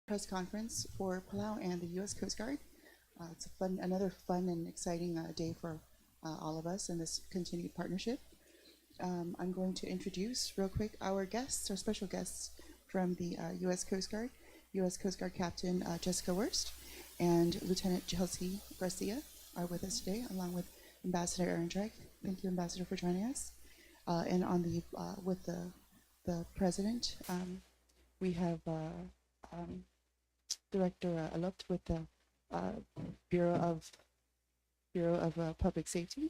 press conference for Palau and the U.S. Coast Guard. It's another fun and exciting day for all of us in this continued partnership. I'm going to introduce real quick our guests, our special guests from the U.S. Coast Guard. U.S. Coast Guard Captain Jessica Wurst and Lieutenant Chelsea Garcia are with us today, along with Ambassador Aaron Drake. Thank you, Ambassador, for joining us. And on the with the President, we have Director Alot with the Bureau of Public Safety,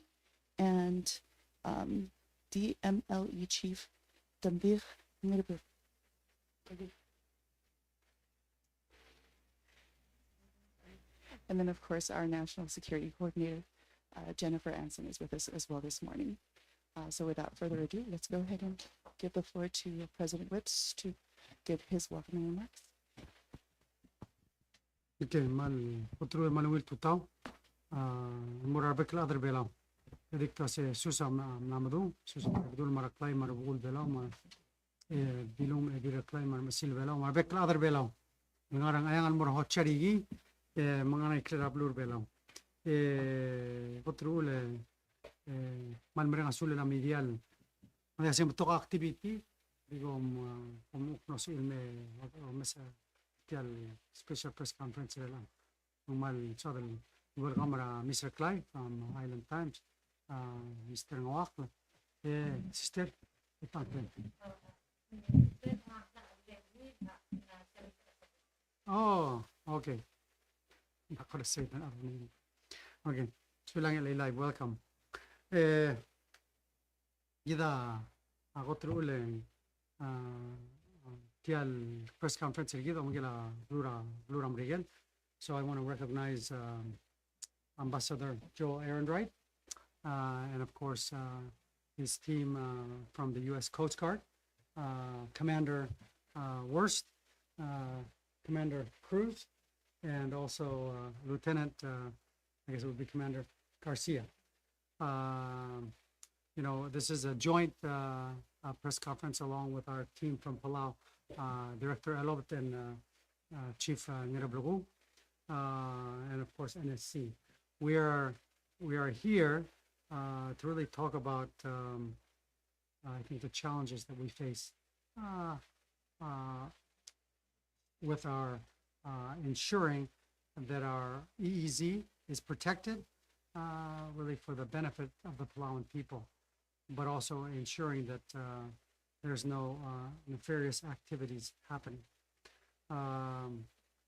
and DMLE Chief Dambir Mirbir. And then, of course, our National Security Coordinator, Jennifer Anson, is with us as well this morning. So without further ado, let's go ahead and give the floor to President Whips to give his welcoming remarks. Okay, mal putru manuel tutau murabek la adar bela edik ta se susa namadu susa bedul maraklai marabul bela ma bilum ediraklai mar masil bela marbek la adar bela ngarang ayangan mur hotcharigi mangana ikra blur bela putru le mal mereng asul la medial ada sem tok activity digom umuknos ilme mesa tial special press conference la normal southern welcome Mr. Clay from Island Times, Mr. Ngawak, sister, oh, okay. I could have said that. Okay, Swilang live, welcome. Gida, I got through tial press conference gida mungila Luram Regal. So I want to recognize Ambassador Joe Ehrenreich and of course his team from the U.S. Coast Guard, Commander Wurst, Commander Cruz, and also Lieutenant, I guess it would be Commander Garcia. You know, this is a joint press conference along with our team from Palau, Director Elobet and Chief Nirablugu, and of course NSC. We are here to really talk about I think the challenges that we face with our ensuring that our EEZ is protected really for the benefit of the Palauan people, but also ensuring that there's no nefarious activities happening.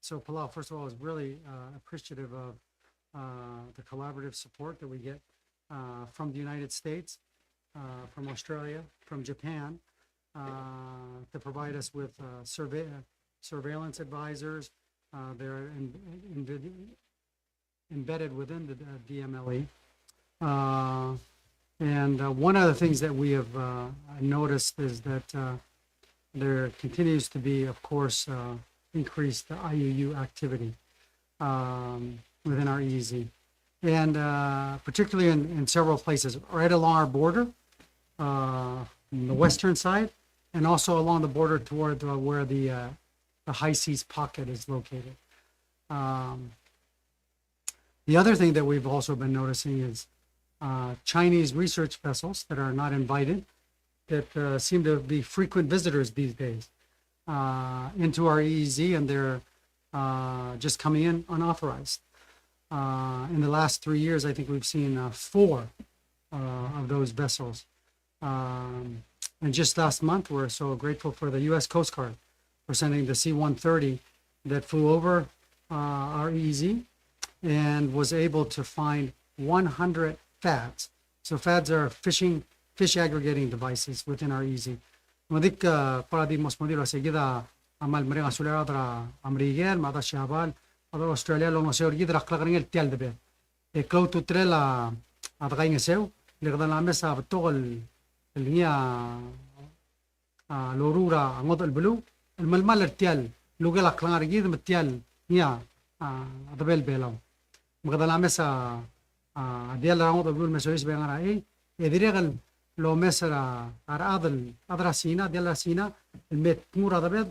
So Palau, first of all, is really appreciative of the collaborative support that we get from the United States, from Australia, from Japan, to provide us with surveillance advisors. They're embedded within the DMLE. And one of the things that we have noticed is that there continues to be, of course, increased IUU activity within our EEZ, and particularly in several places, right along our border, on the western side, and also along the border toward where the high seas pocket is located. The other thing that we've also been noticing is Chinese research vessels that are not invited, that seem to be frequent visitors these days into our EEZ, and they're just coming in unauthorized. In the last 3 years, I think we've seen 4 of those vessels. And just last month, we're so grateful for the U.S. Coast Guard for sending the C-130 that flew over our EEZ and was able to find 100 FADs. So FADs are fish aggregating devices within our EEZ. Madik paradimos modelo seguida amal mereng asulera tra Amerigel mada shabal ada Australia lo no se orgid rakla kring el tial debe e clau tu trela adgain seu le gdan la mesa btogol النيا لورورا عمود البلو الململ التيال لوجل أكلار جيد متيال نيا دبل بيلاو مقدلا مسا ديال عمود البلو المسويس بيعنا إيه يدريغل لو مسا أرادل أدرا سينا ديال سينا المت مورا دبل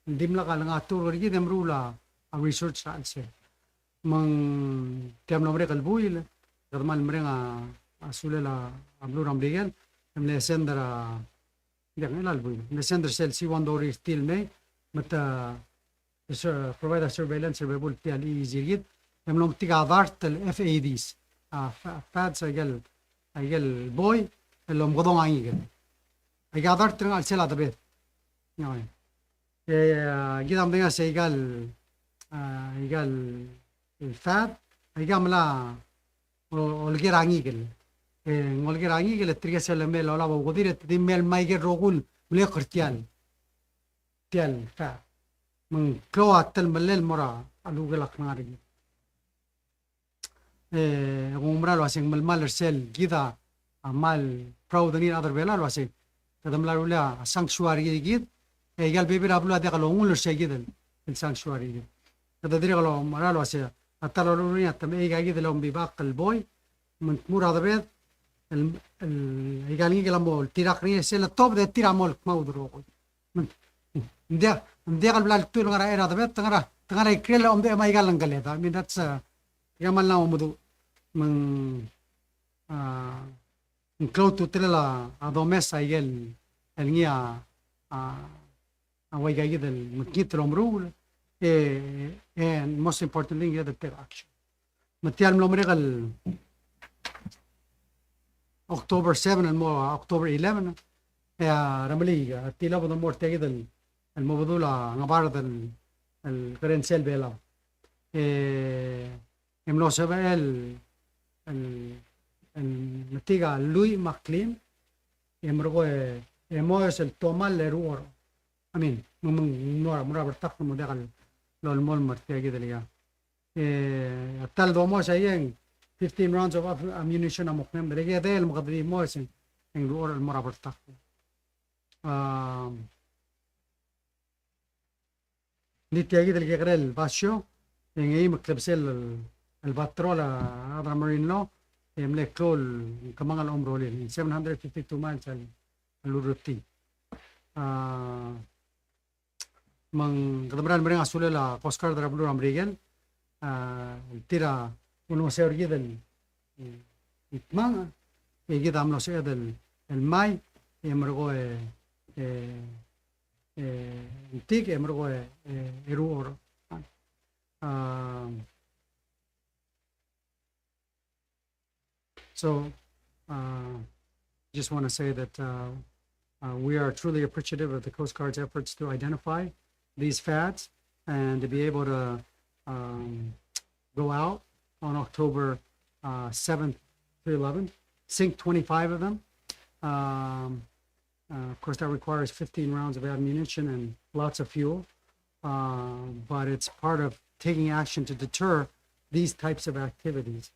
dimla ka lang atur ri dem rula a research sa alse mang tiam nomre kalbuil kadmal mrenga asulela ablu ramligan emle sendra yang ilalbuil le sender sel si wandori still me mata provide a surveillance surveyable tial izirgit emlom tiga vart el FADs fads agel boy elom godong angigel agadar tren al sela tabet يعني جيت عم دنيا سيقال يقال الفاد يقام لا olger angigel olger angigel triga se le mel ola bo godir te mel maiger rogul mle qirtial tial fa من كلوا تل ملل مرا الوغل اقناري غمرا لو اسين مل مال سيل جيدا مال براودني ادر بلا لو اسين تدم لا ولا سانكشواري جيد قال بيبي رابلو ده قالوا مول شيء جدا السانكشواري جيد هذا دري قالوا مرا لو اسين اتلو لوني تم اي جيد لهم بباق البوي من مور هذا بيت قال يجي لمول تيراقني سيل التوب ده تيرا مول ما ودرو dia kalau bilang tu ngara era tapi tengara ikrel om dia mai galang kali ta I mean that's yamal na omudu meng cloud tu tela adomes aigel elngia awai gagi del mukit romru and most importantly the take action matial mlomregal October 7 and more October 11 ya ramali tila bodo morte del الموضوع نبارد الكرنسيل بيلا املو سبا النتيجة لوي ماكلين امرغو امويس التومال لرور امين من مرا برتاق مدغل لو المول مرتيا كده ليا التال دومو سايين 15 rounds of ammunition امقنم بريجي ده المقدري مويس ان رور المرا برتاق نتيجة اللي غير الباشو يعني مكتب سيل الباترول هذا مارين لو يملك كل كمان العمر لين 752 miles الروتي من قدران مرينا سولة لا كوسكار دربلو أمريكان ترى ونو سير جدا إتمان يجد عملو سير الماي يمرقو antic emro error so just want to say that we are truly appreciative of the Coast Guard's efforts to identify these fads and to be able to go out on October 7th through 11th, sink 25 of them. Of course, that requires 15 rounds of ammunition and lots of fuel, but it's part of taking action to deter these types of activities.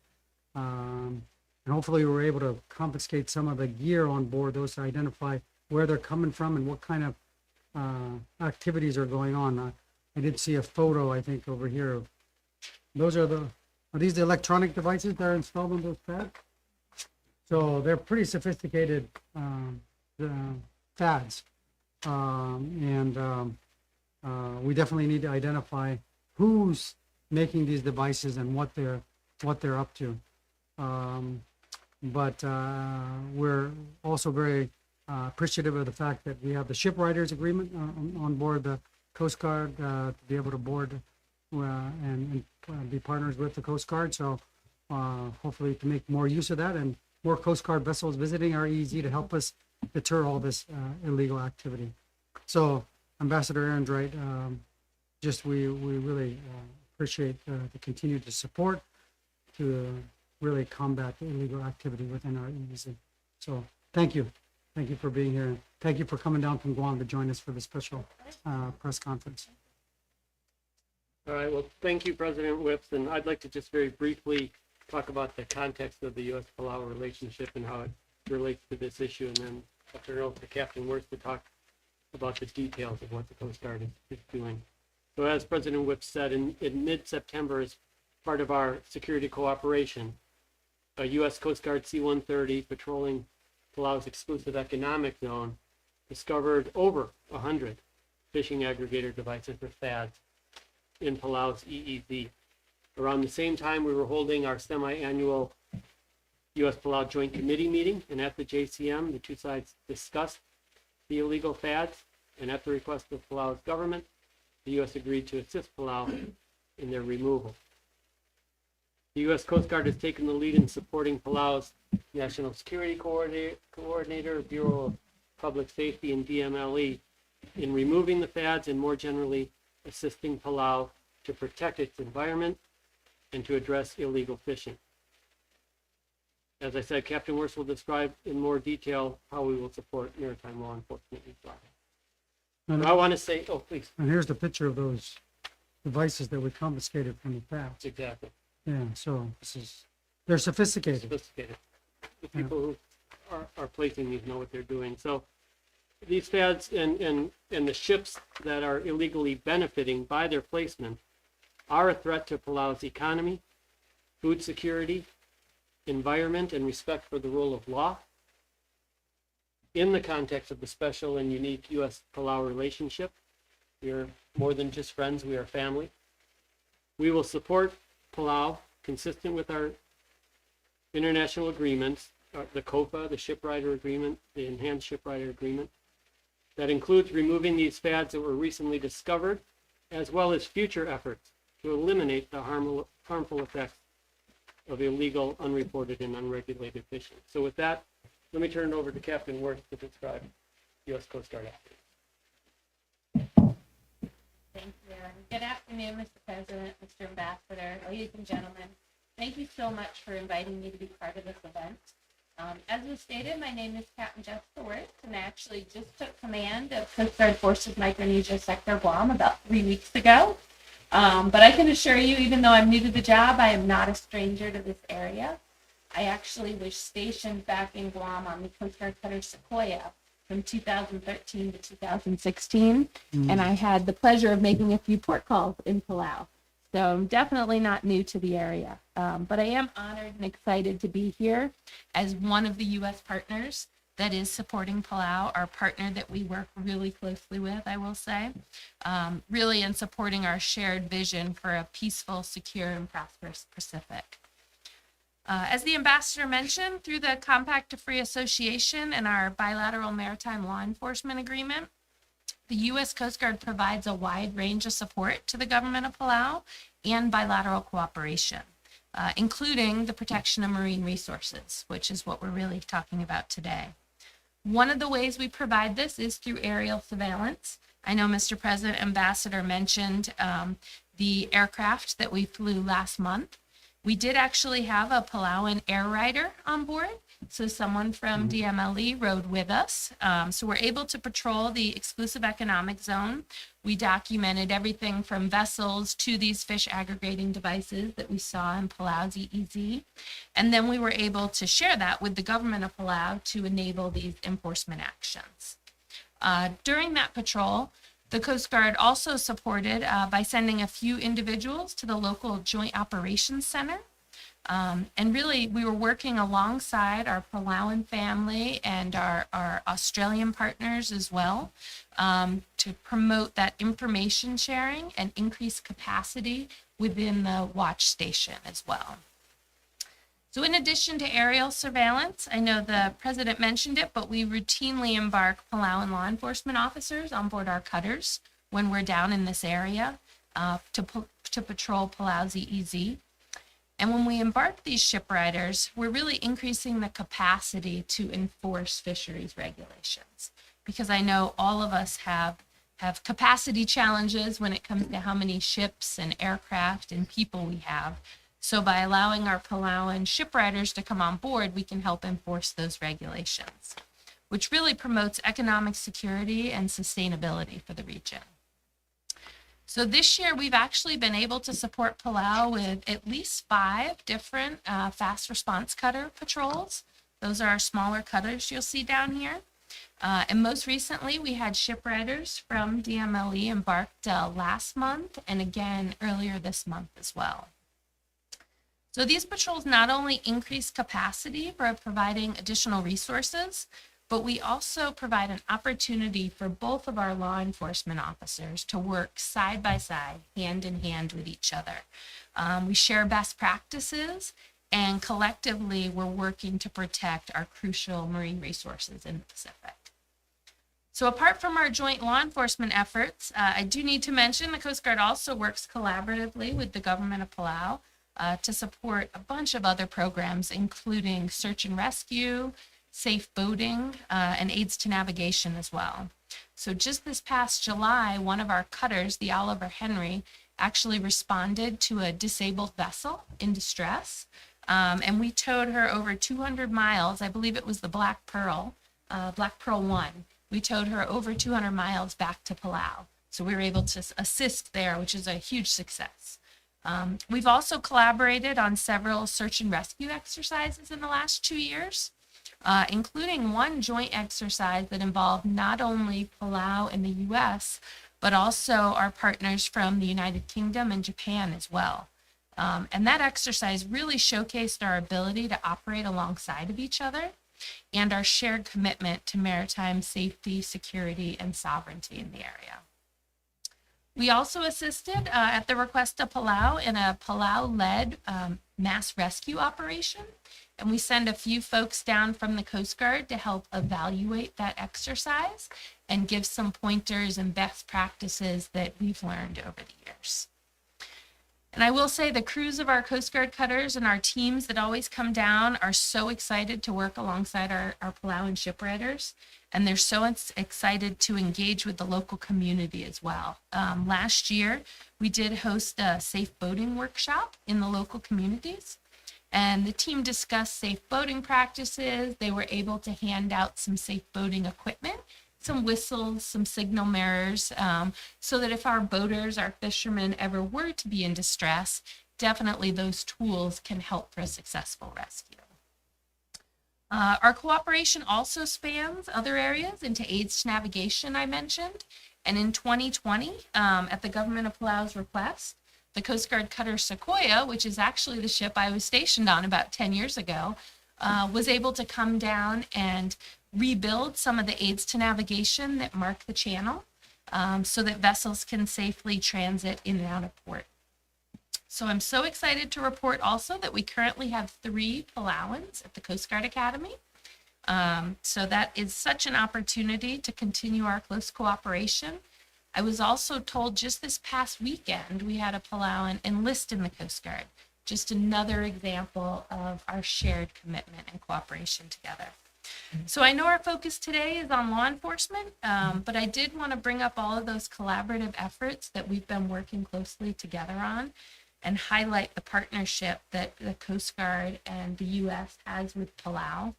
And hopefully we're able to confiscate some of the gear on board, those to identify where they're coming from and what kind of activities are going on. I did see a photo, I think, over here. Those are these the electronic devices that are installed on those pads? So they're pretty sophisticated fads, and we definitely need to identify who's making these devices and what they're up to. But we're also very appreciative of the fact that we have the shipwriters agreement on board the Coast Guard to be able to board and be partners with the Coast Guard. So hopefully to make more use of that and more Coast Guard vessels visiting our EEZ to help us deter all this illegal activity. So Ambassador Aaron's right. Just we really appreciate the continued support to really combat the illegal activity within our EEZ. So thank you for being here. Thank you for coming down from Guam to join us for the special press conference. All right. Well, thank you, President Whips, and I'd like to just very briefly talk about the context of the U.S.-Palau relationship and how it relates to this issue, and then I'll turn it over to Captain Worth to talk about the details of what the Coast Guard is doing. So as President Whip said, in mid-September, as part of our security cooperation, a U.S. Coast Guard C-130 patrolling Palau's exclusive economic zone discovered over 100 fishing aggregator devices, or FADs, in Palau's EEZ. Around the same time, we were holding our semi-annual U.S. Palau Joint Committee meeting, and at the JCM, the two sides discussed the illegal FADs, and at the request of Palau's government, the U.S. agreed to assist Palau in their removal. The U.S. Coast Guard has taken the lead in supporting Palau's National Security Coordinator, Bureau of Public Safety, and DMLE in removing the FADs and more generally assisting Palau to protect its environment and to address illegal fishing. As I said, Captain Wirtz will describe in more detail how we will support maritime law enforcement in Florida. And, I want to say, oh, please. and here's the picture of those devices that we confiscated from the past. Exactly. Yeah, so they're sophisticated. Sophisticated. The people who are placing these know what they're doing. So these FADs and the ships that are illegally benefiting by their placement are a threat to Palau's economy, food security, environment, and respect for the rule of law. In the context of the special and unique U.S.-Palau relationship, we are more than just friends, we are family. We will support Palau consistent with our international agreements, the COPA, the Shipwriter Agreement, the Enhanced Shipwriter Agreement. That includes removing these FADs that were recently discovered, as well as future efforts to eliminate the harmful effects of illegal, unreported, and unregulated fishing. So with that, let me turn it over to Captain Wirtz to describe U.S. Coast Guard activities. Thank you. Good afternoon, Mr. President, Mr. Ambassador, ladies and gentlemen. Thank you so much for inviting me to be part of this event. As was stated, my name is Captain Jessica Wirtz, and I actually just took command of Coast Guard Forces Micronesia Sector Guam about 3 weeks ago. But I can assure you, even though I'm new to the job, I am not a stranger to this area. I actually was stationed back in Guam on the Coast Guard cutter Sequoia from 2013 to 2016, and I had the pleasure of making a few port calls in Palau. So I'm definitely not new to the area, but I am honored and excited to be here as one of the U.S. partners that is supporting Palau, our partner that we work really closely with, I will say, really in supporting our shared vision for a peaceful, secure, and prosperous Pacific. As the ambassador mentioned, through the Compact to Free Association and our bilateral maritime law enforcement agreement, the U.S. Coast Guard provides a wide range of support to the government of Palau and bilateral cooperation, including the protection of marine resources, which is what we're really talking about today. One of the ways we provide this is through aerial surveillance. I know Mr. President, Ambassador mentioned the aircraft that we flew last month. We did actually have a Palauan air rider on board, so someone from DMLE rode with us. So we're able to patrol the exclusive economic zone. We documented everything from vessels to these fish aggregating devices that we saw in Palau's EEZ. And then we were able to share that with the government of Palau to enable these enforcement actions. During that patrol, the Coast Guard also supported by sending a few individuals to the local Joint Operations Center. And really, we were working alongside our Palauan family and our Australian partners as well to promote that information sharing and increase capacity within the watch station as well. So in addition to aerial surveillance, I know the President mentioned it, but we routinely embark Palauan law enforcement officers on board our cutters when we're down in this area to patrol Palau's EEZ. And when we embark these shipwriters, we're really increasing the capacity to enforce fisheries regulations, because I know all of us have capacity challenges when it comes to how many ships and aircraft and people we have. So by allowing our Palauan shipwriters to come on board, we can help enforce those regulations, which really promotes economic security and sustainability for the region. So this year, we've actually been able to support Palau with at least 5 different fast response cutter patrols. Those are our smaller cutters you'll see down here. And most recently, we had shipwriters from DMLE embarked last month and again earlier this month as well. So these patrols not only increase capacity by providing additional resources, but we also provide an opportunity for both of our law enforcement officers to work side by side, hand in hand with each other. We share best practices, and collectively we're working to protect our crucial marine resources in the Pacific. So apart from our joint law enforcement efforts, I do need to mention the Coast Guard also works collaboratively with the government of Palau to support a bunch of other programs, including search and rescue, safe boating, and aids to navigation as well. So just this past July, one of our cutters, the Oliver Henry, actually responded to a disabled vessel in distress. And we towed her over 200 miles. I believe it was the Black Pearl 1. We towed her over 200 miles back to Palau. So we were able to assist there, which is a huge success. We've also collaborated on several search and rescue exercises in the last 2 years, including one joint exercise that involved not only Palau and the U.S., but also our partners from the United Kingdom and Japan as well. And that exercise really showcased our ability to operate alongside of each other and our shared commitment to maritime safety, security, and sovereignty in the area. We also assisted at the request of Palau in a Palau-led mass rescue operation, and we send a few folks down from the Coast Guard to help evaluate that exercise and give some pointers and best practices that we've learned over the years. And I will say the crews of our Coast Guard cutters and our teams that always come down are so excited to work alongside our Palauan shipwrights, and they're so excited to engage with the local community as well. Last year, we did host a safe boating workshop in the local communities, and the team discussed safe boating practices. They were able to hand out some safe boating equipment, some whistles, some signal mirrors, so that if our boaters, our fishermen ever were to be in distress, definitely those tools can help for a successful rescue. Our cooperation also spans other areas into aids to navigation, I mentioned. And in 2020, at the government of Palau's request, the Coast Guard cutter Sequoia, which is actually the ship I was stationed on about 10 years ago, was able to come down and rebuild some of the aids to navigation that mark the channel so that vessels can safely transit in and out of port. So I'm so excited to report also that we currently have 3 Palauans at the Coast Guard Academy. So that is such an opportunity to continue our close cooperation. I was also told just this past weekend we had a Palauan enlist in the Coast Guard. Just another example of our shared commitment and cooperation together. So I know our focus today is on law enforcement, but I did want to bring up all of those collaborative efforts that we've been working closely together on and highlight the partnership that the Coast Guard and the U.S. has with Palau.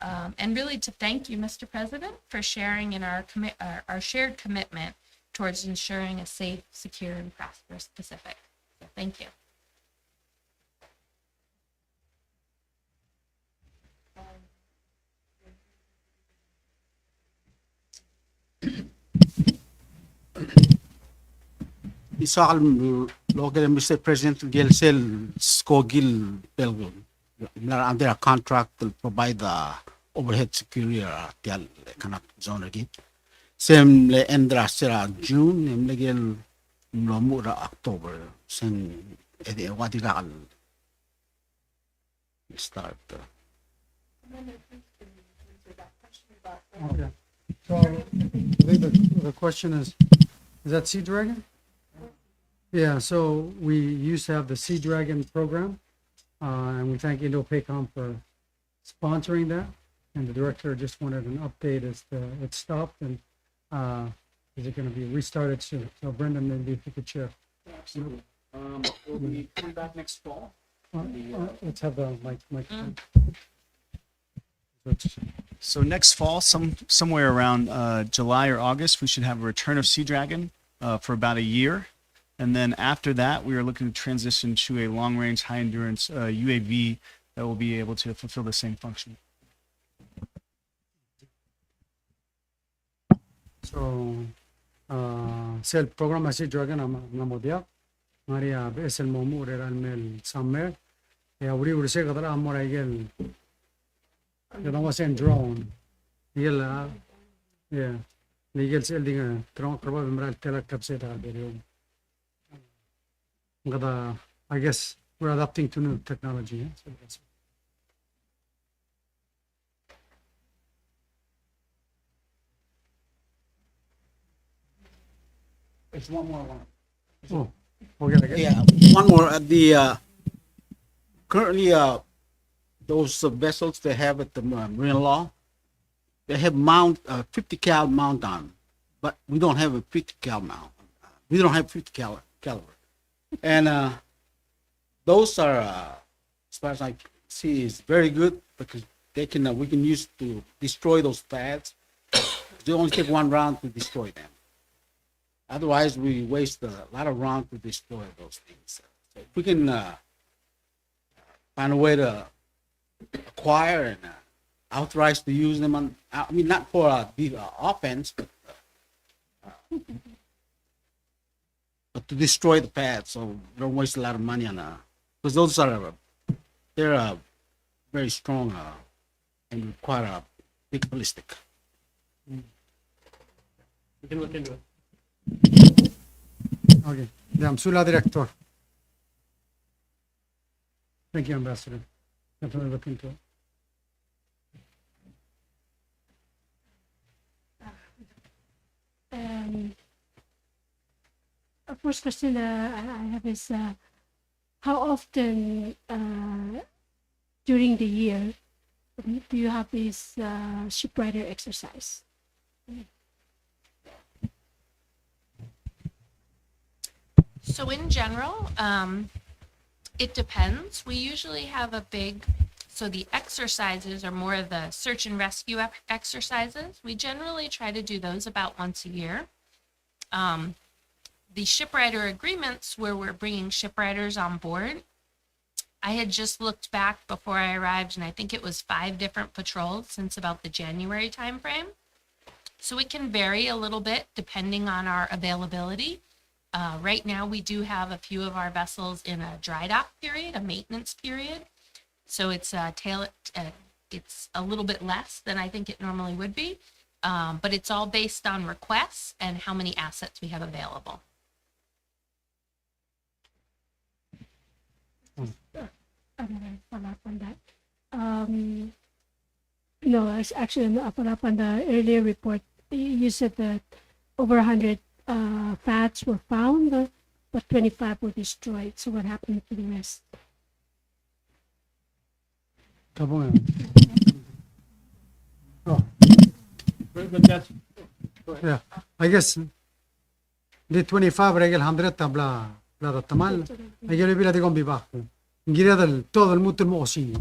And really to thank you, Mr. President, for sharing in our shared commitment towards ensuring a safe, secure, and prosperous Pacific. So thank you. Isal local Mr. President Gelsel Skogil Belgum. Under a contract to provide the overhead security tial kanak zone again. Sem le endra sera June em legel mlomura October sen edi wadigal start. Okay. So I believe the question is that Sea Dragon? Yeah, so we used to have the Sea Dragon program, and we thank Indo-PACOM for sponsoring that. And the director just wanted an update as to it stopped and is it going to be restarted soon? So Brendan, maybe if you could share. Absolutely. We'll be coming back next fall. Let's have the microphone. So next fall, somewhere around July or August, we should have a return of Sea Dragon for about a year. And then after that, we are looking to transition to a long-range, high-endurance UAV that will be able to fulfill the same function. So, sel program Sea Dragon namodia. Maria es el momu realmente summer. Ya uri se kadar amora igel. Yo no was in drone. Legal, yeah. Legal sailing, trabaho bimral tela kapseta video. I guess we're adapting to new technology. Yeah? So that's It's one more one. oh, okay. Yeah, one more. Currently, those vessels they have at the marine law, they have 50 cal mount on, but we don't have a 50 cal mount. We don't have 50 caliber, and those are, as far as I see, is very good because they can we can use to destroy those pads. They only take one round to destroy them. Otherwise, we waste a lot of rounds to destroy those things. So if we can find a way to acquire and authorize to use them on, I mean, not for offense, but to destroy the pad, so we don't waste a lot of money on because those are they're very strong and require a big ballistic. We can look into it. Okay. Yeah, Sula Director. Thank you, Ambassador. Definitely look into it. First question I have is how often during the year do you have this shipwrighter exercise? So in general, it depends. We usually have so the exercises are more of the search and rescue exercises. We generally try to do those about once a year. The shipwrighter agreements where we're bringing shipwriters on board, I had just looked back before I arrived, and I think it was 5 different patrols since about the January timeframe. So it can vary a little bit depending on our availability. Right now, we do have a few of our vessels in a dry dock period, a maintenance period. So it's it's a little bit less than I think it normally would be. But it's all based on requests and how many assets we have available. Follow up on that. No, actually, follow up on the earlier report. You said that over 100 fats were found, but 25 were destroyed. So what happened to the rest? Tapos oh, But that's, yeah. I guess the 25 regel 100 tabla la tamal. Regel bila di kombi bak. Gira dal todo el mundo mo osi.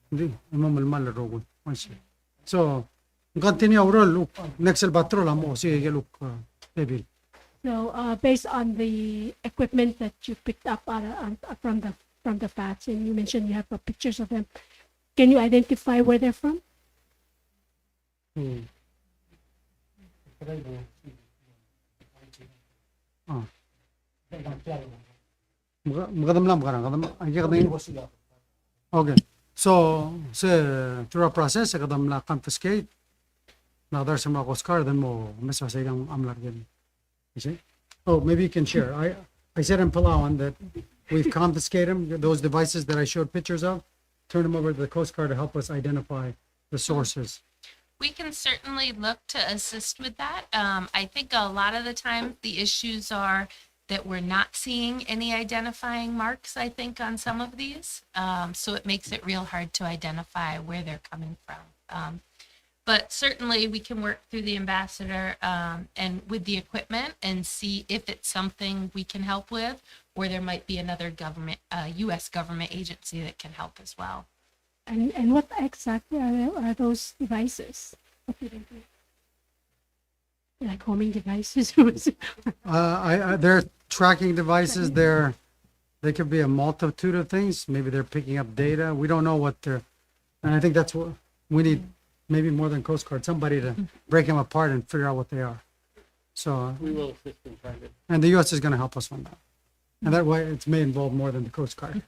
Di mo mal rogo. So continue overall next el patrol mo osi regel maybe. So based on the equipment that you picked up from the fats, and you mentioned you have pictures of them, can you identify where they're from? Magadam lang kadam okay. So through a process kadam la confiscate na dar sa mga Coast Guard then mo mesa sa ilang amlar din. You see? Oh, maybe you can share. I said in Palawan that we've confiscated them, those devices that I showed pictures of, turn them over to the Coast Guard to help us identify the sources. We can certainly look to assist with that. I think a lot of the time the issues are that we're not seeing any identifying marks, I think, on some of these. So it makes it real hard to identify where they're coming from. But certainly we can work through the ambassador and with the equipment and see if it's something we can help with, or there might be another government, U.S. government agency that can help as well. And what exactly are those devices? What do they do? Like homing devices? They're tracking devices. They could be a multitude of things. Maybe they're picking up data. We don't know what they're, and I think that's what we need. Maybe more than Coast Guard, somebody to break them apart and figure out what they are. So we will assist in trying to. and the U.S. is going to help us on that. And that way, it may involve more than the Coast Guard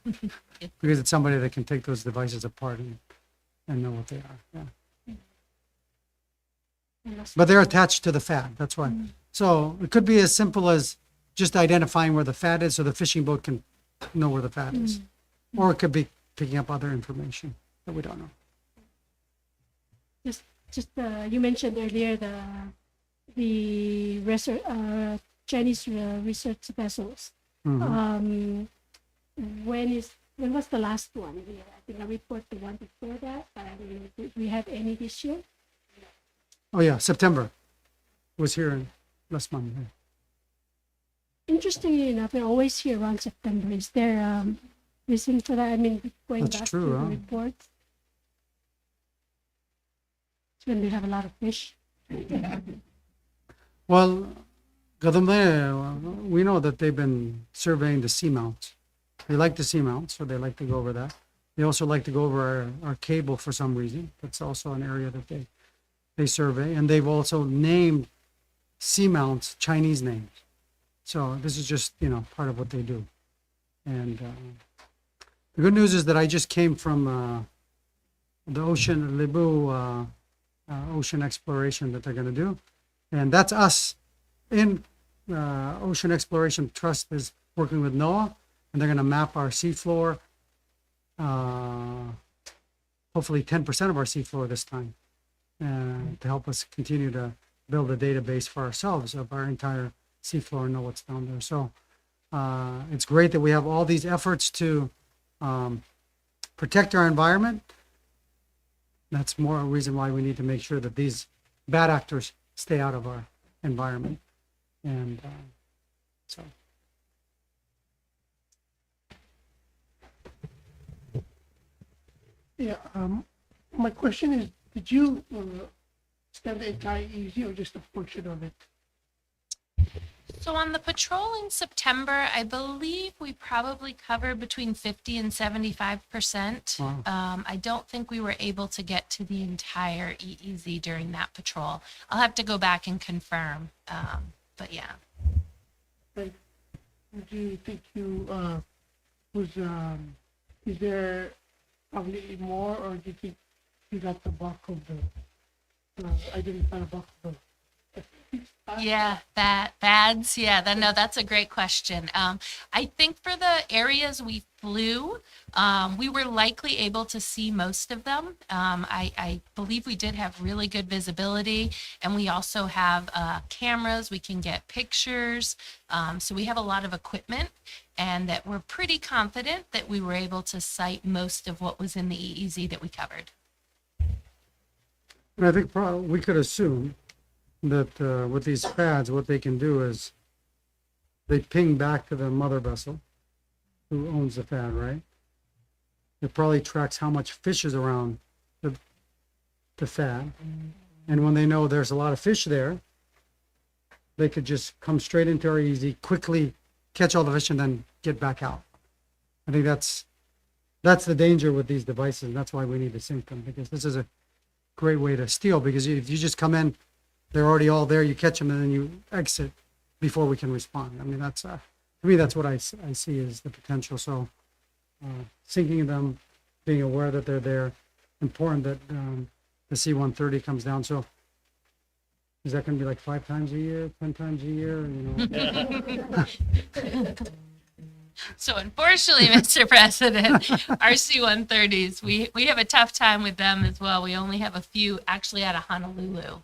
because it's somebody that can take those devices apart and know what they are. Yeah. but they're attached to the fad. That's why. So it could be as simple as just identifying where the fad is so the fishing boat can know where the fad is. Or it could be picking up other information that we don't know. Just you mentioned earlier the Chinese research vessels. Mhm. When was the last one? I think I report the one before that, but I don't know. Did we have any this year? Oh yeah, September was here last month. Yeah. Interestingly enough, I always hear around September. Is there reason for that? I mean, going That's back true, to the huh? reports, it's when they have a lot of fish. Well, we know that they've been surveying the seamounts. They like the seamounts, so they like to go over that. They also like to go over our cable for some reason. That's also an area that they survey. And they've also named seamounts Chinese names. So this is just, part of what they do. And the good news is that I just came from the ocean, Libu ocean exploration that they're going to do. And that's us in Ocean Exploration Trust is working with NOAA, and they're going to map our seafloor, hopefully 10% of our seafloor this time, to help us continue to build a database for ourselves of our entire seafloor and know what's down there. So it's great that we have all these efforts to protect our environment. That's more a reason why we need to make sure that these bad actors stay out of our environment. And so. Yeah, my question is, did you scan the entire EEZ or just a portion of it? So on the patrol in September, I believe we probably covered between 50 and 75%. Wow. I don't think we were able to get to the entire EEZ during that patrol. I'll have to go back and confirm, but yeah. Like, do you think you is there probably more, or do you think you got the bulk of the identify the bulk of the? Yeah, fads. Yeah, that's a great question. I think for the areas we flew, we were likely able to see most of them. I believe we did have really good visibility, and we also have cameras. We can get pictures. So we have a lot of equipment, and that we're pretty confident that we were able to cite most of what was in the EEZ that we covered. And I think we could assume that with these pads, what they can do is they ping back to the mother vessel who owns the pad, right? It probably tracks how much fish is around the fad. And when they know there's a lot of fish there, they could just come straight into our EZ, quickly catch all the fish, and then get back out. I think that's the danger with these devices, and that's why we need to sync them, because this is a great way to steal, because if you just come in, they're already all there, you catch them, and then you exit before we can respond. I mean, that's to me, that's what I see as the potential. So syncing them, being aware that they're there, important that the C-130 comes down. So is that going to be like 5 times a year, 10 times a year? So unfortunately, Mr. President, our C-130s, we have a tough time with them as well. We only have a few actually out of Honolulu.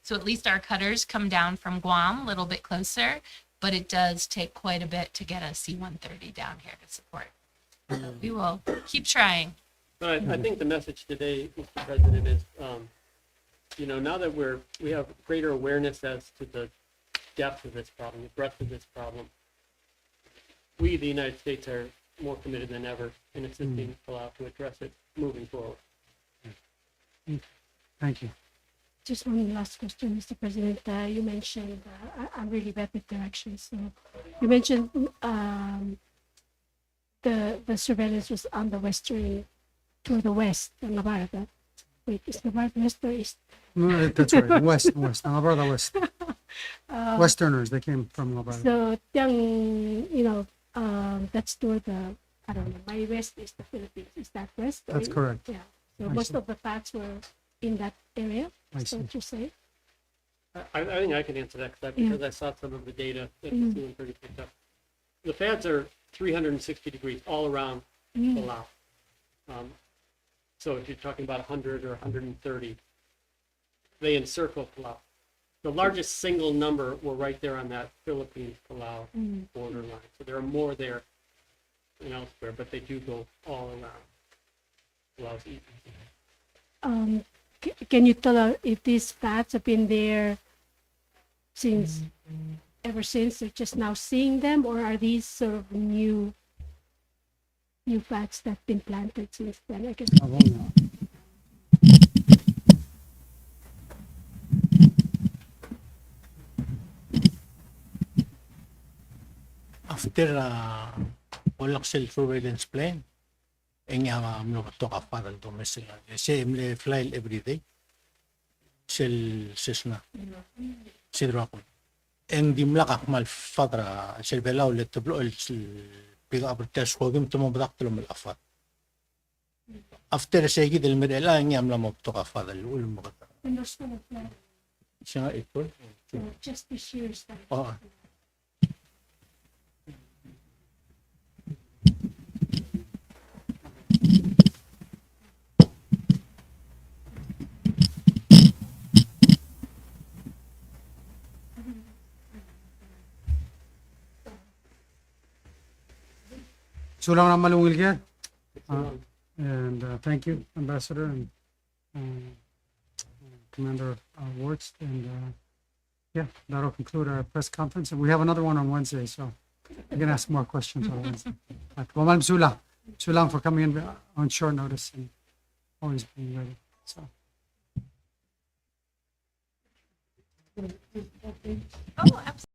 So at least our cutters come down from Guam, a little bit closer, but it does take quite a bit to get a C-130 down here to support. We will keep trying. I think the message today, Mr. President, is, now that we have greater awareness as to the depth of this problem, the breadth of this problem, we, the United States, are more committed than ever in assisting Palau to address it moving forward. Thank you. Just one last question, Mr. President. You mentioned, I'm really bad with directions. So you mentioned the surveillance was on the western, to the west, on Navarra. Wait, is Navarra west or east? No, that's right. West, Navarra West. Westerners, they came from Navarra. So, that's toward the, I don't know, my west is the Philippines. Is that west? That's correct. Yeah. So I most see. of the facts were in that area. I Is that see. what you say? I think I can answer that because I saw some of the data that the student pretty picked up. The fats are 360 degrees all around Palau. So if you're talking about 100 or 130, they encircle Palau. The largest single number were right there on that Philippines-Palau borderline. So there are more there than elsewhere, but they do go all around Palau's east. Can you tell us if these fats have been there since ever since they're just now seeing them, or are these sort of new fats that have been planted since then? I guess. After walang cell surveillance plane, nga mlo to ka para to mesela. Mle fly every day. Cell sesna. Sidro ako. Dimla ka mal fadra cell belaw let tblo el biga abertas ko gim to mabdak to mal afat. After segi del medela nga mla mo to ka fadra ul mo ka. Siya ito. Just this year stuff. Oh. Sulang na malungil yan. And thank you, Ambassador and Commander Warts. And yeah, that'll conclude our press conference. And we have another one on Wednesday, so we can ask more questions on Wednesday. But Ma'am Sulang for coming in on short notice and always being ready. So. Oh, absolutely.